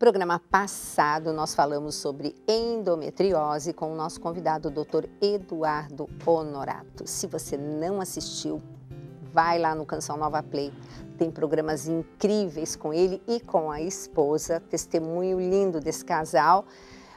programa passado, nós falamos sobre endometriose com o nosso convidado, o Dr. Eduardo Honorato. Se você não assistiu, vai lá no Canção Nova Play. Tem programas incríveis com ele e com a esposa, testemunho lindo desse casal.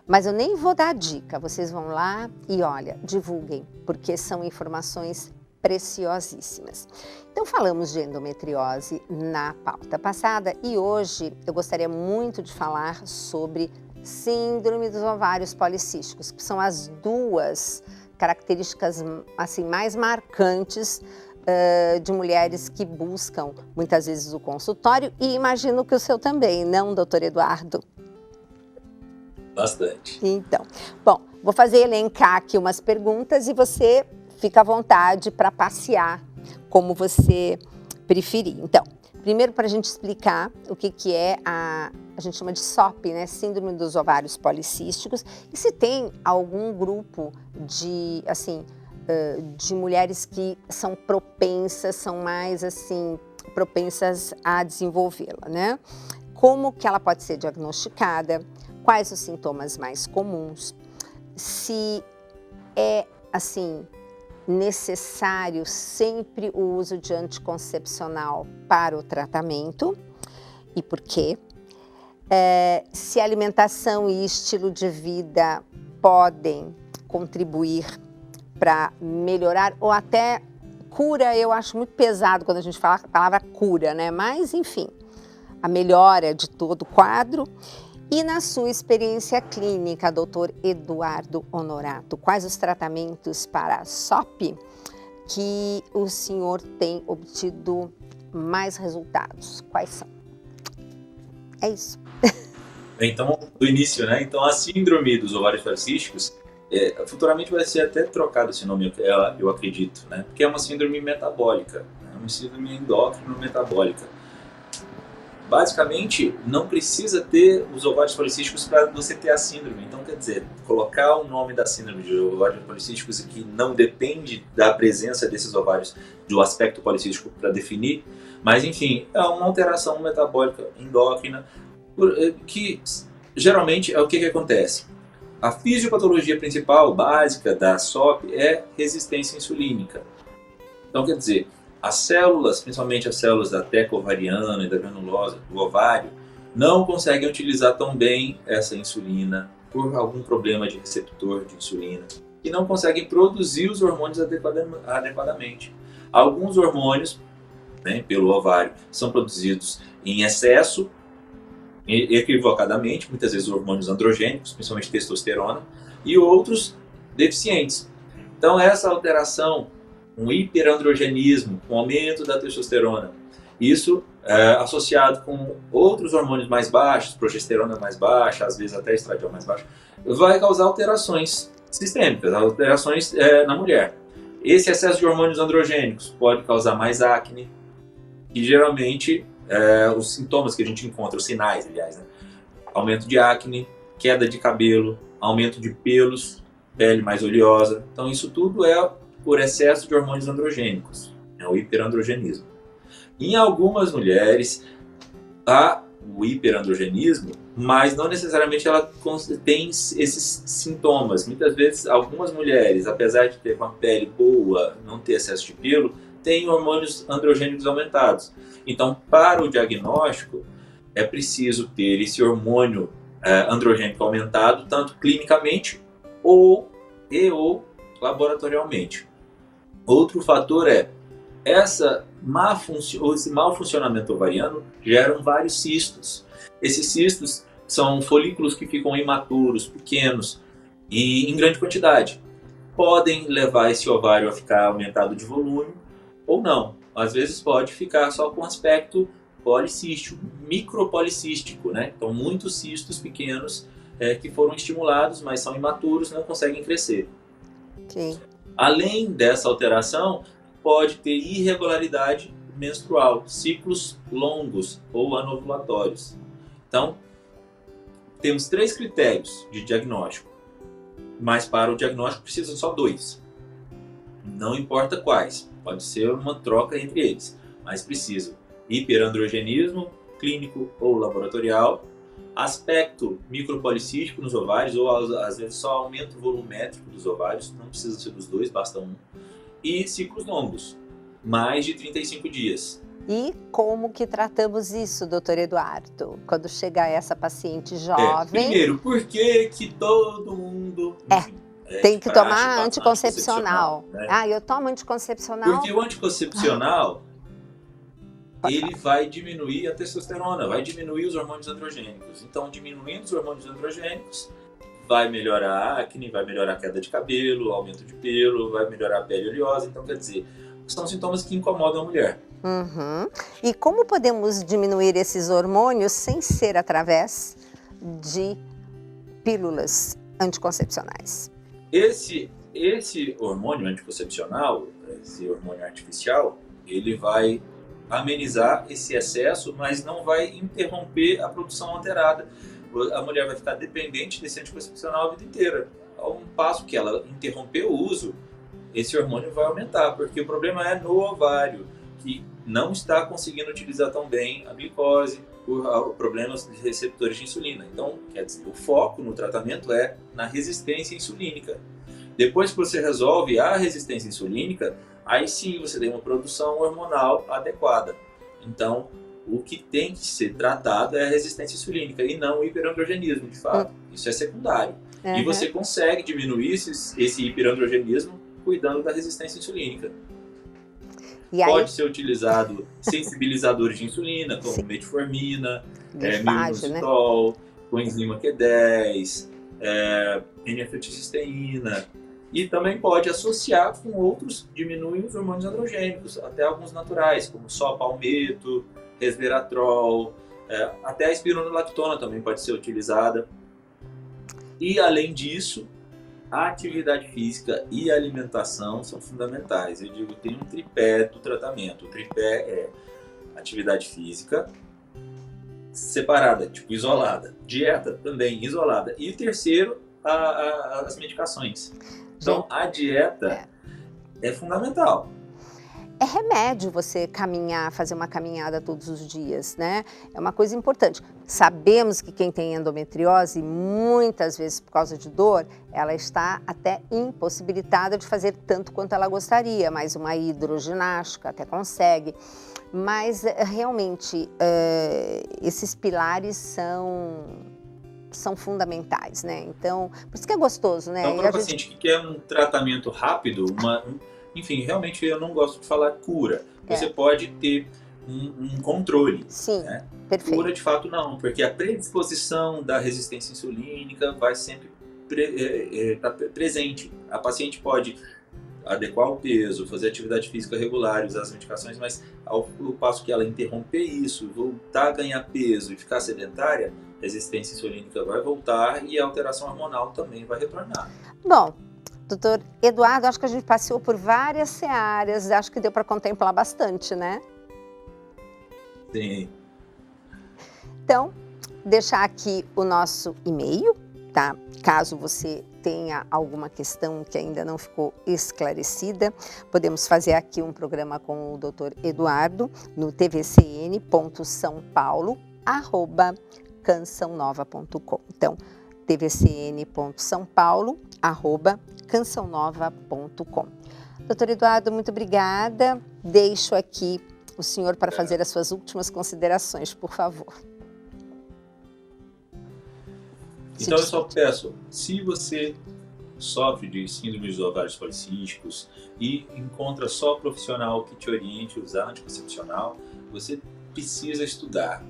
Mas eu nem vou dar dica, vocês vão lá e olha, divulguem, porque são informações preciosíssimas. Então falamos de endometriose na pauta passada e hoje eu gostaria muito de falar sobre síndrome dos ovários policísticos, que são as duas características assim mais marcantes de mulheres que buscam muitas vezes o consultório e imagino que o seu também, não, doutor Eduardo? Bastante. Então, bom, vou elencar aqui umas perguntas e você fica à vontade para passear como você preferir. Então, primeiro para a gente explicar o que é a gente chama de SOP, né? Síndrome dos ovários policísticos, e se tem algum grupo de, assim, de mulheres que são propensas, são mais, assim, propensas a desenvolvê-la, né? Como que ela pode ser diagnosticada, quais os sintomas mais comuns, se é, assim, necessário sempre o uso de anticoncepcional para o tratamento e por quê, se a alimentação e estilo de vida podem contribuir para melhorar ou até cura. Eu acho muito pesado quando a gente fala a palavra cura, né? Mas, enfim, a melhora de todo o quadro. E na sua experiência clínica, doutor Eduardo Honorato, quais os tratamentos para a SOP que o senhor tem obtido mais resultados? Quais são? É isso. Então, do início, né? Então, a síndrome dos ovários policísticos, futuramente vai ser até trocado esse nome, eu acredito, né? Porque é uma síndrome metabólica, é uma síndrome endócrino-metabólica. Basicamente, não precisa ter os ovários policísticos para você ter a síndrome. Então, quer dizer, colocar o nome da síndrome de ovários policísticos que não depende da presença desses ovários, do aspecto policístico para definir, mas, enfim, é uma alteração metabólica endócrina que, geralmente, é o que acontece. A fisiopatologia principal, básica da SOP é resistência insulínica. Então, quer dizer, as células, principalmente as células da teca ovariana e da granulosa do ovário, não conseguem utilizar tão bem essa insulina por algum problema de receptor de insulina e não conseguem produzir os hormônios adequadamente. Alguns hormônios, né, pelo ovário, são produzidos em excesso, equivocadamente, muitas vezes hormônios androgênicos, principalmente testosterona, e outros deficientes. Então essa alteração, um hiperandrogenismo, um aumento da testosterona, isso associado com outros hormônios mais baixos, progesterona mais baixa, às vezes até estradiol mais baixo, vai causar alterações sistêmicas, alterações na mulher. Esse excesso de hormônios androgênicos pode causar mais acne, e geralmente os sintomas que a gente encontra, os sinais, aliás, né? Aumento de acne, queda de cabelo, aumento de pelos, pele mais oleosa. Então isso tudo é por excesso de hormônios androgênicos, o hiperandrogenismo. Em algumas mulheres há o hiperandrogenismo, mas não necessariamente ela tem esses sintomas. Muitas vezes algumas mulheres, apesar de ter uma pele boa, não ter excesso de pelo, têm hormônios androgênicos aumentados. Então, para o diagnóstico, é preciso ter esse hormônio androgênico aumentado, tanto clinicamente ou laboratorialmente. Outro fator esse mau funcionamento ovariano geram vários cistos. Esses cistos são folículos que ficam imaturos, pequenos e em grande quantidade. Podem levar esse ovário a ficar aumentado de volume ou não. Às vezes pode ficar só com aspecto policístico, micropolicístico, né? Então muitos cistos pequenos que foram estimulados, mas são imaturos, não conseguem crescer. Okay. Além dessa alteração, pode ter irregularidade menstrual, ciclos longos ou anovulatórios. Então, temos 3 critérios de diagnóstico, mas para o diagnóstico precisa só 2. Não importa quais, pode ser uma troca entre eles, mas precisa hiperandrogenismo, clínico ou laboratorial, aspecto micropolicístico nos ovários, ou às vezes só aumento volumétrico dos ovários, não precisa ser dos dois, basta um. E ciclos longos, mais de 35 dias. E como que tratamos isso, doutor Eduardo? Quando chega essa paciente jovem... Primeiro, por que todo mundo... tem que tomar anticoncepcional. Né? Eu tomo anticoncepcional... Porque o anticoncepcional, ele vai diminuir a testosterona, vai diminuir os hormônios androgênicos. Então, diminuindo os hormônios androgênicos, vai melhorar a acne, vai melhorar a queda de cabelo, aumento de pelo, vai melhorar a pele oleosa. Então, quer dizer, são sintomas que incomodam a mulher. Uhum. E como podemos diminuir esses hormônios sem ser através de pílulas anticoncepcionais? Esse hormônio anticoncepcional, esse hormônio artificial, ele vai amenizar esse excesso, mas não vai interromper a produção alterada. A mulher vai ficar dependente desse anticoncepcional a vida inteira. Ao passo que ela interromper o uso, esse hormônio vai aumentar, porque o problema é no ovário, que não está conseguindo utilizar tão bem a glicose, por problemas de receptores de insulina. Então, quer dizer, o foco no tratamento é na resistência insulínica. Depois que você resolve a resistência insulínica, aí sim você tem uma produção hormonal adequada. Então, o que tem que ser tratado é a resistência insulínica e não o hiperandrogenismo, de fato. Isso é secundário. E você consegue diminuir esse hiperandrogenismo cuidando da resistência insulínica. Pode ser utilizado sensibilizadores de insulina, como metformina, milnocitol, coenzima Q10, N-acetilcisteína. E também pode associar com outros, diminuem os hormônios androgênicos, até alguns naturais, como só palmeto, resveratrol, até a espironolactona também pode ser utilizada. E além disso, a atividade física e a alimentação são fundamentais. Eu digo, tem um tripé do tratamento. O tripé é atividade física separada, tipo isolada. Dieta também isolada. E o terceiro, as medicações. Então, a dieta é fundamental. É remédio você caminhar, fazer uma caminhada todos os dias, né? É uma coisa importante. Sabemos que quem tem endometriose, muitas vezes por causa de dor, ela está até impossibilitada de fazer tanto quanto ela gostaria, mas uma hidroginástica até consegue. Mas realmente esses pilares são fundamentais, né? Então, por isso que é gostoso, né? Então, para o paciente que quer um tratamento rápido, enfim, realmente eu não gosto de falar cura. Você pode ter um controle. Sim, né? perfeito. Cura, de fato, não, porque a predisposição da resistência insulínica vai sempre estar presente. A paciente pode adequar o peso, fazer atividade física regular, usar as medicações, mas ao passo que ela interromper isso, voltar a ganhar peso e ficar sedentária, a resistência insulínica vai voltar e a alteração hormonal também vai retornar. Bom, doutor Eduardo, acho que a gente passeou por várias searas, acho que deu para contemplar bastante, né? Sim. Então, deixar aqui o nosso e-mail, tá? Caso você tenha alguma questão que ainda não ficou esclarecida, podemos fazer aqui um programa com o doutor Eduardo no tvcn.saopaulo@cançãonova.com. Então, tvcn.saopaulo@cançãonova.com. Doutor Eduardo, muito obrigada. Deixo aqui o senhor para fazer as suas últimas considerações, por favor. Então eu só peço, se você sofre de síndrome dos ovários policísticos e encontra só profissional que te oriente a usar anticoncepcional, você precisa estudar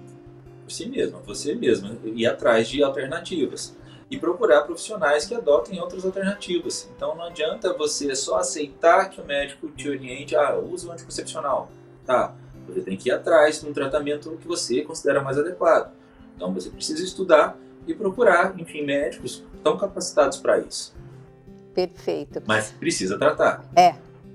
por si mesmo, você mesmo, ir atrás de alternativas e procurar profissionais que adotem outras alternativas. Então não adianta você só aceitar que o médico te oriente, usa o anticoncepcional. Tá, você tem que ir atrás de um tratamento que você considera mais adequado. Então você precisa estudar e procurar, enfim, médicos que estão capacitados para isso. Perfeito. Mas precisa tratar.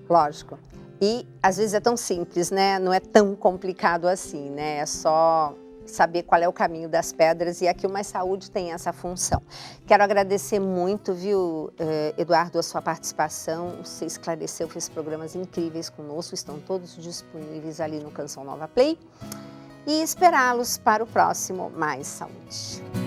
Lógico. E às vezes é tão simples, né? Não é tão complicado assim, né? É só saber qual é o caminho das pedras e aqui o Mais Saúde tem essa função. Quero agradecer muito, viu, Eduardo, a sua participação. Você esclareceu, fez programas incríveis conosco, estão todos disponíveis ali no Canção Nova Play. e esperá-los para o próximo Mais Saúde.